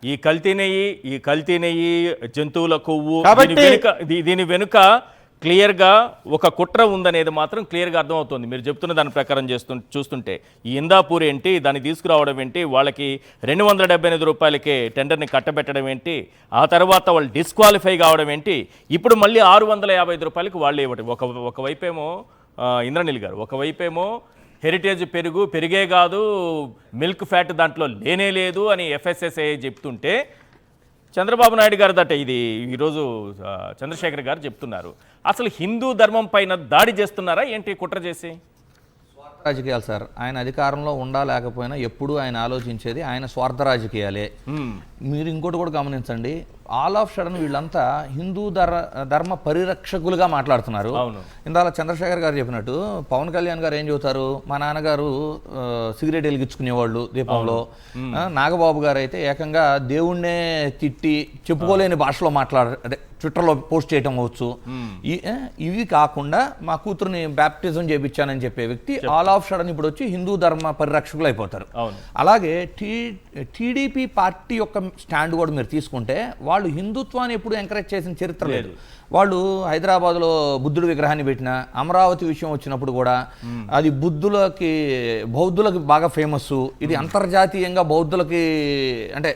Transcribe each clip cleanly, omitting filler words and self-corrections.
ఈ కల్తీ నెయ్యి జంతువుల కొవ్వు కాబట్టి దీని వెనుక క్లియర్గా ఒక కుట్ర ఉందనేది మాత్రం క్లియర్గా అర్థమవుతుంది. మీరు చెప్తున్న దాని ప్రకారం చూస్తుంటే ఈ ఇందాపూర్ ఏంటి, దాన్ని తీసుకురావడం ఏంటి, వాళ్ళకి 278 రూపాయలకే టెండర్ని కట్టబెట్టడం ఏంటి, ఆ తర్వాత వాళ్ళు డిస్క్వాలిఫై కావడం ఏంటి, ఇప్పుడు మళ్ళీ 655 రూపాయలకి వాళ్ళే ఇవ్వటం. ఒకవైపేమో ఇంద్రనీల్ గారు, ఒకవైపేమో హెరిటేజ్ పెరిగే కాదు, మిల్క్ ఫ్యాట్ దాంట్లో లేనే లేదు అని FSSAI చెప్తుంటే చంద్రబాబు నాయుడు గారు దట ఇది ఈరోజు చంద్రశేఖర్ గారు చెప్తున్నారు. అసలు హిందూ ధర్మం పైన దాడి చేస్తున్నారా ఏంటి కుట్ర చేసి? రాజకీయాలు సార్. ఆయన అధికారంలో ఉండా లేకపోయినా ఎప్పుడు ఆయన ఆలోచించేది ఆయన స్వార్థ రాజకీయాలే. మీరు ఇంకోటి కూడా గమనించండి, ఆల్ ఆఫ్ సడన్ వీళ్ళంతా హిందూ ధర్మ పరిరక్షకులుగా మాట్లాడుతున్నారు. ఇందాక చంద్రశేఖర్ గారు చెప్పినట్టు పవన్ కళ్యాణ్ గారు ఏం చెబుతారు, మా నాన్నగారు సిగరెట్ వెలిగించుకునేవాళ్ళు దీపంలో, నాగబాబు గారు అయితే ఏకంగా దేవుణ్ణే తిట్టి చెప్పుకోలేని భాషలో అదే ట్విట్టర్లో పోస్ట్ చేయటం అవచ్చు. ఇవి కాకుండా మా కూతురుని బ్యాప్టిజం చేయించానని చెప్పే వ్యక్తి ఆల్ ఆఫ్ సడన్ ఇప్పుడు వచ్చి హిందూ ధర్మ పరిరక్షకులు అయిపోతారు. అలాగే టీడీపీ పార్టీ యొక్క స్టాండ్ కూడా మీరు తీసుకుంటే వాళ్ళు హిందుత్వాన్ని ఎప్పుడు ఎంకరేజ్ చేసిన చరిత్ర లేదు. వాళ్ళు హైదరాబాద్లో బుద్ధుడి విగ్రహాన్ని పెట్టిన, అమరావతి విషయం వచ్చినప్పుడు కూడా అది బౌద్ధులకి బాగా ఫేమస్, ఇది అంతర్జాతీయంగా బౌద్ధులకి అంటే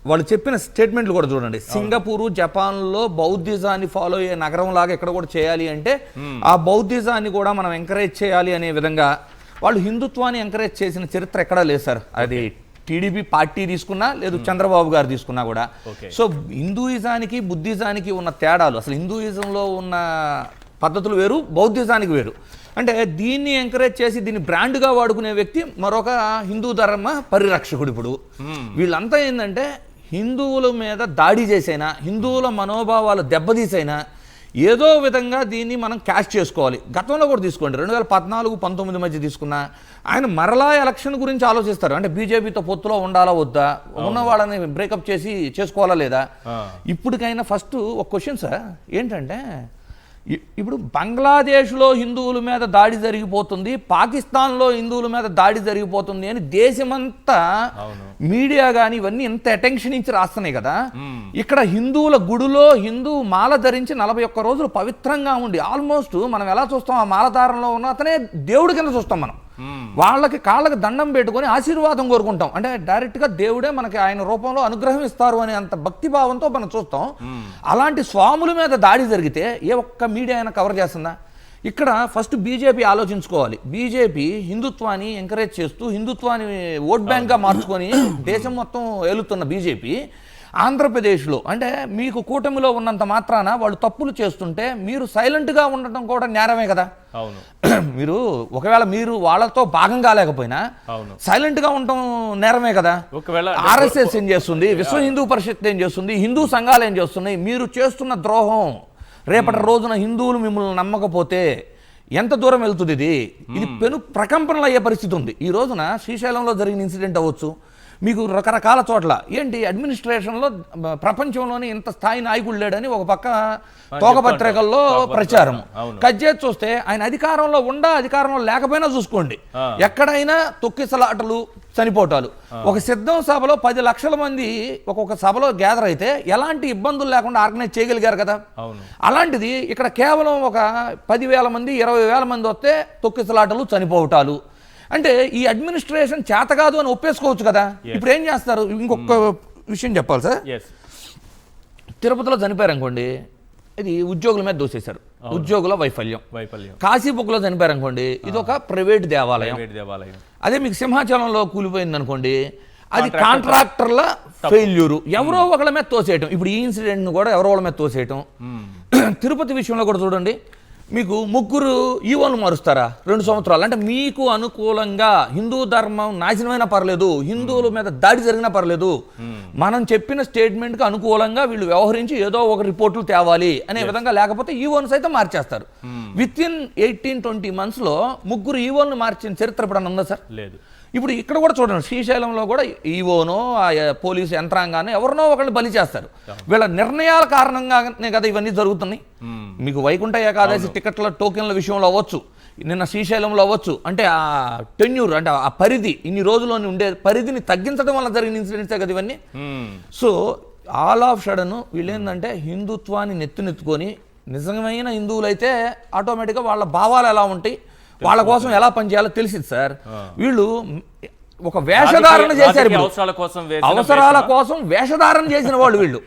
వాళ్ళు చెప్పిన స్టేట్మెంట్లు కూడా చూడండి. సింగపూరు, జపాన్లో బౌద్ధిజాన్ని ఫాలో అయ్యే నగరం లాగా ఎక్కడ కూడా చేయాలి అంటే ఆ బౌద్ధిజాన్ని కూడా మనం ఎంకరేజ్ చేయాలి అనే విధంగా వాళ్ళు హిందుత్వాన్ని ఎంకరేజ్ చేసిన చరిత్ర ఎక్కడా లేదు సార్. అది టీడీపీ పార్టీ తీసుకున్నా లేదు చంద్రబాబు గారు తీసుకున్నా కూడా. సో హిందూయిజానికి బుద్ధిజానికి ఉన్న తేడాలు, అసలు హిందూయిజంలో ఉన్న పద్ధతులు వేరు, బౌద్ధిజానికి వేరు. అంటే దీన్ని ఎంకరేజ్ చేసి దీన్ని బ్రాండ్గా వాడుకునే వ్యక్తి మరొక హిందూ ధర్మ పరిరక్షకుడు. ఇప్పుడు వీళ్ళంతా ఏంటంటే హిందువుల మీద దాడి చేసైనా, హిందువుల మనోభావాలు దెబ్బతీసైనా ఏదో విధంగా దీన్ని మనం క్యాష్ చేసుకోవాలి. గతంలో కూడా తీసుకోండి, 2014-19 మధ్య తీసుకున్నా ఆయన మరలా ఎలక్షన్ గురించి ఆలోచిస్తారు. అంటే బీజేపీతో పొత్తులో ఉండాలా వద్దా, ఉన్న వాళ్ళని బ్రేకప్ చేసుకోవాలా లేదా. ఇప్పటికైనా ఫస్ట్ ఒక క్వశ్చన్ సార్ ఏంటంటే, ఇప్పుడు బంగ్లాదేశ్లో హిందువుల మీద దాడి జరిగిపోతుంది, పాకిస్తాన్లో హిందువుల మీద దాడి జరిగిపోతుంది అని దేశమంతా మీడియా కానీ ఇవన్నీ ఎంత అటెన్షన్ ఇచ్చి రాస్తున్నాయి కదా. ఇక్కడ హిందువుల గుడిలో హిందూ మాల ధరించి 41 రోజులు పవిత్రంగా ఉండి, ఆల్మోస్ట్ మనం ఎలా చూస్తాం, ఆ మాలధారంలో ఉన్న అతనే దేవుడి కింద చూస్తాం. మనం వాళ్ళకి కాళ్ళకి దండం పెట్టుకొని ఆశీర్వాదం కోరుకుంటాం. అంటే డైరెక్ట్గా దేవుడే మనకి ఆయన రూపంలో అనుగ్రహం ఇస్తారు అనే అంత భక్తి భావంతో మనం చూస్తాం. అలాంటి స్వాముల మీద దాడి జరిగితే ఏ ఒక్క మీడియా అయినా కవర్ చేస్తుందా? ఇక్కడ ఫస్ట్ బీజేపీ ఆలోచించుకోవాలి. బీజేపీ హిందుత్వాన్ని ఎంకరేజ్ చేస్తూ హిందుత్వాన్ని ఓట్ బ్యాంక్గా మార్చుకొని దేశం మొత్తం ఏలుతున్న బీజేపీ ఆంధ్రప్రదేశ్లో అంటే మీకు కూటమిలో ఉన్నంత మాత్రాన వాళ్ళు తప్పులు చేస్తుంటే మీరు సైలెంట్గా ఉండటం కూడా నేరమే కదా. మీరు ఒకవేళ మీరు వాళ్ళతో భాగం కాలేకపోయినా సైలెంట్గా ఉండటం నేరమే కదా. RSS ఏం చేస్తుంది, విశ్వ హిందూ పరిషత్ ఏం చేస్తుంది, హిందూ సంఘాలు ఏం చేస్తున్నాయి, మీరు చేస్తున్న ద్రోహం రేపటి రోజున హిందువులు మిమ్మల్ని నమ్మకపోతే ఎంత దూరం వెళ్తుంది? ఇది పెను ప్రకంపనలు అయ్యే పరిస్థితి ఉంది. ఈ రోజున శ్రీశైలంలో జరిగిన ఇన్సిడెంట్ అవ్వచ్చు, మీకు రకరకాల చోట్ల ఏంటి అడ్మినిస్ట్రేషన్లో ప్రపంచంలోనే ఇంత స్థాయి నాయకుడు లేడని ఒక పక్క తోకపత్రికల్లో ప్రచారం. కజ్జేసి చూస్తే ఆయన అధికారంలో అధికారంలో లేకపోయినా చూసుకోండి, ఎక్కడైనా తొక్కిసలాటలు, చనిపోవటాలు. ఒక సిద్ధం సభలో 10 లక్షల మంది ఒక్కొక్క సభలో గ్యాదర్ అయితే ఎలాంటి ఇబ్బందులు లేకుండా ఆర్గనైజ్ చేయగలిగారు కదా. అలాంటిది ఇక్కడ కేవలం ఒక 10,000 మంది 20,000 మంది వస్తే తొక్కిసలాటలు, చనిపోవటాలు. అంటే ఈ అడ్మినిస్ట్రేషన్ చేత కాదు అని ఒప్పేసుకోవచ్చు కదా. ఇప్పుడు ఏం చేస్తారు? ఇంకొక విషయం చెప్పాలి సార్. తిరుపతిలో చనిపోయారు అనుకోండి, ఇది ఉద్యోగుల మీద దోసేశారు, ఉద్యోగుల వైఫల్యం. కాశీబుక్లో చనిపోయారు అనుకోండి, ఇది ఒక ప్రైవేట్ దేవాలయం. అదే మీకు సింహాచలంలో కూలిపోయింది అనుకోండి, అది కాంట్రాక్టర్ల ఫెయిల్యూరు, ఎవరో ఒకళ్ళ మీద తోసేయటం. ఇప్పుడు ఈ ఇన్సిడెంట్ను కూడా ఎవరో వాళ్ళ మీద తోసేయటం. తిరుపతి విషయంలో కూడా చూడండి, మీకు 3 ఈవోలు మారుస్తారా 2 సంవత్సరాలు. అంటే మీకు అనుకూలంగా హిందూ ధర్మం నాశనమైనా పర్లేదు, హిందువుల మీద దాడి జరిగినా పర్లేదు, మనం చెప్పిన స్టేట్మెంట్కి అనుకూలంగా వీళ్ళు వ్యవహరించి ఏదో ఒక రిపోర్టులు తేవాలి అనే విధంగా, లేకపోతే ఈవోను సైతం మార్చేస్తారు. విత్ ఇన్ 18-20 monthsలో 3 ఈవోలను మార్చిన చరిత్ర ఎప్పుడన్నా ఉందా సార్? లేదు. ఇప్పుడు ఇక్కడ కూడా చూడండి, శ్రీశైలంలో కూడా ఈవోనో ఆ పోలీసు యంత్రాంగాన్ని ఎవరినో ఒకరిని బలి చేస్తారు. వీళ్ళ నిర్ణయాల కారణంగానే కదా ఇవన్నీ జరుగుతున్నాయి. మీకు వైకుంఠ ఏకాదశి టికెట్ల టోకెన్ల విషయంలో అవ్వచ్చు, నిన్న శ్రీశైలంలో అవ్వచ్చు, అంటే ఆ టెన్యూర్ అంటే ఆ పరిధి ఇన్ని రోజుల్లోని ఉండే పరిధిని తగ్గించడం వల్ల జరిగిన ఇన్సిడెంట్సే కదా ఇవన్నీ. సో ఆల్ ఆఫ్ సడన్ వీళ్ళు ఏంటంటే హిందుత్వాన్ని నెత్తుకొని నిజమైన హిందువులైతే ఆటోమేటిక్గా వాళ్ళ భావాలు ఎలా ఉంటాయి, వాళ్ళ కోసం ఎలా పనిచేయాలో తెలిసింది సార్. వీళ్ళు ఒక వేషధారణ చేశారు, అవసరాల కోసం వేషధారణ చేసిన వాళ్ళు వీళ్ళు.